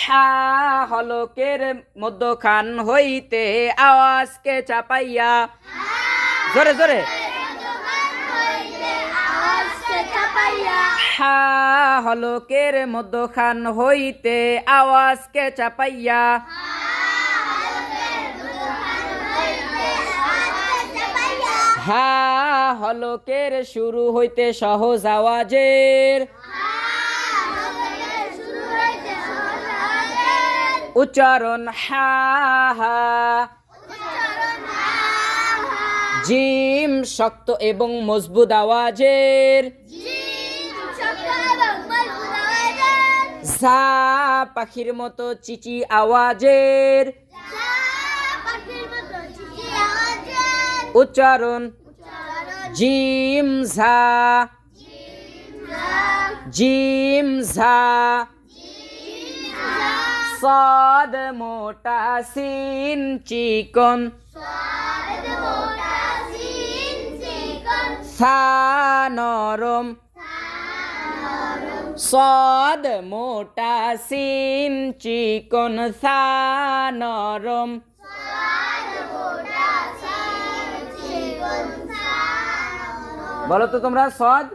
হা হলকের মধ্যখান হইতে আওয়াজকে চাপাইয়া, জোরে জোরে, হা হলকের মধ্যখান হইতে আওয়াজকে চাপাইয়া, হা হলকের শুরু হইতে সহজ আওয়াজের উচ্চারণ হা হা। জিম শক্ত এবং মজবুত আওয়াজের, ঝা পাখির মতো চিচি আওয়াজের উচ্চারণ জিম ঝা, জিম ঝা। সাদ মোটা সিন চিকন, সা নরম, সাদ মোটা সিন চিকন, সা নরম। বলো তো তোমরা, সদ